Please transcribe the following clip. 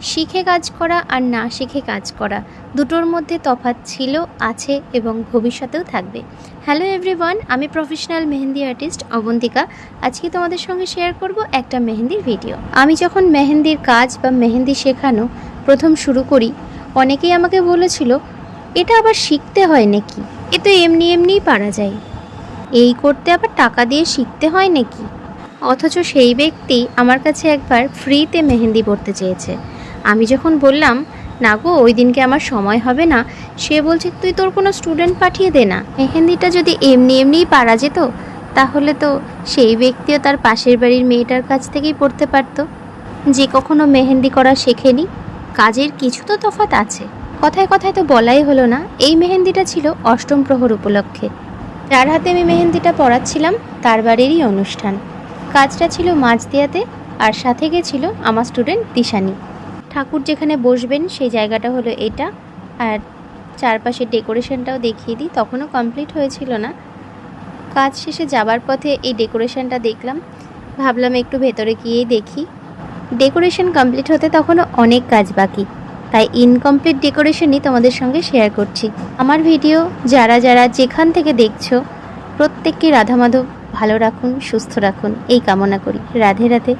শিখে কাজ করা আর না শিখে কাজ করা দুটোর মধ্যে তফাৎ ছিল, আছে এবং ভবিষ্যতেও থাকবে। হ্যালো এভরিওয়ান, আমি প্রফেশনাল মেহেন্দি আর্টিস্ট অবন্তিকা। আজকে তোমাদের সঙ্গে শেয়ার করব একটা মেহেন্দির ভিডিও। আমি যখন মেহেন্দির কাজ বা মেহেন্দি শেখানো প্রথম শুরু করি, অনেকেই আমাকে বলেছিল এটা আবার শিখতে হয় নাকি, এ তো এমনি এমনিই পারা যায়, এই করতে আবার টাকা দিয়ে শিখতে হয় নাকি। অথচ সেই ব্যক্তি আমার কাছে একবার ফ্রিতে মেহেন্দি পড়তে চেয়েছে। আমি যখন বললাম না গো, ওই দিনকে আমার সময় হবে না, সে বলছে তুই তোর কোনো স্টুডেন্ট পাঠিয়ে দে না। মেহেন্দিটা যদি এমনি এমনিই পারা যেত তাহলে তো সেই ব্যক্তিও তার পাশের বাড়ির মেয়েটার কাছ থেকেই পড়তে পারতো, যে কখনো মেহেন্দি করা শেখেনি। কাজের কিছু তো তফাৎ আছে। কথায় কথায় তো বলাই হলো না, এই মেহেন্দিটা ছিল অষ্টম প্রহর উপলক্ষে। যার হাতে আমি মেহেন্দিটা পরাচ্ছিলাম তার বাড়িরই অনুষ্ঠান। কাজটা ছিল মাঝদিয়াতে, আর সাথে গেছিল আমার স্টুডেন্ট দিশানি। ঠাকুর যেখানে বসবেন সেই জায়গাটা হলো এটা, আর চারপাশের ডেকোরেশনটাও দেখিয়ে দিই। তখনও কমপ্লিট হয়েছিল না। কাজ শেষে যাবার পথে এই ডেকোরেশনটা দেখলাম, ভাবলাম একটু ভেতরে গিয়েই দেখি। ডেকোরেশন কমপ্লিট হতে তখনও অনেক কাজ বাকি, তাই ইনকমপ্লিট ডেকোরেশনই তোমাদের সঙ্গে শেয়ার করছি। আমার ভিডিও যারা যারা যেখান থেকে দেখছো, প্রত্যেককে রাধা মাধব ভালো রাখুন, সুস্থ রাখুন এই কামনা করি। রাধে রাধে।